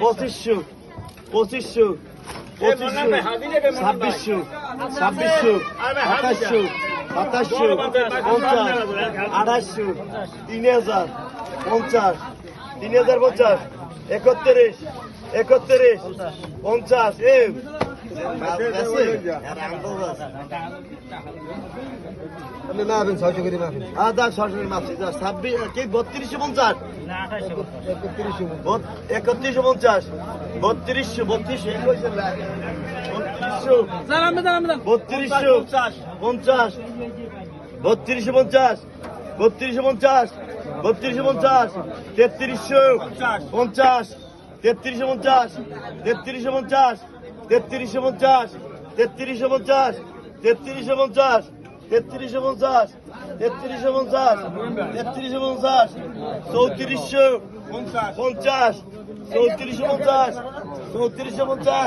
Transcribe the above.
পঁচিশশো পঁচিশশো ছাব্বিশশো ছাব্বিশশো সাতাশশো সাতাশশো পঞ্চাশ আঠাশশো 3000 50 3050 31 31 50 আপনি মাফেন 600 করে মাফেন। আদা সরকারি মাছ 26 কি 3250 3150 32 3450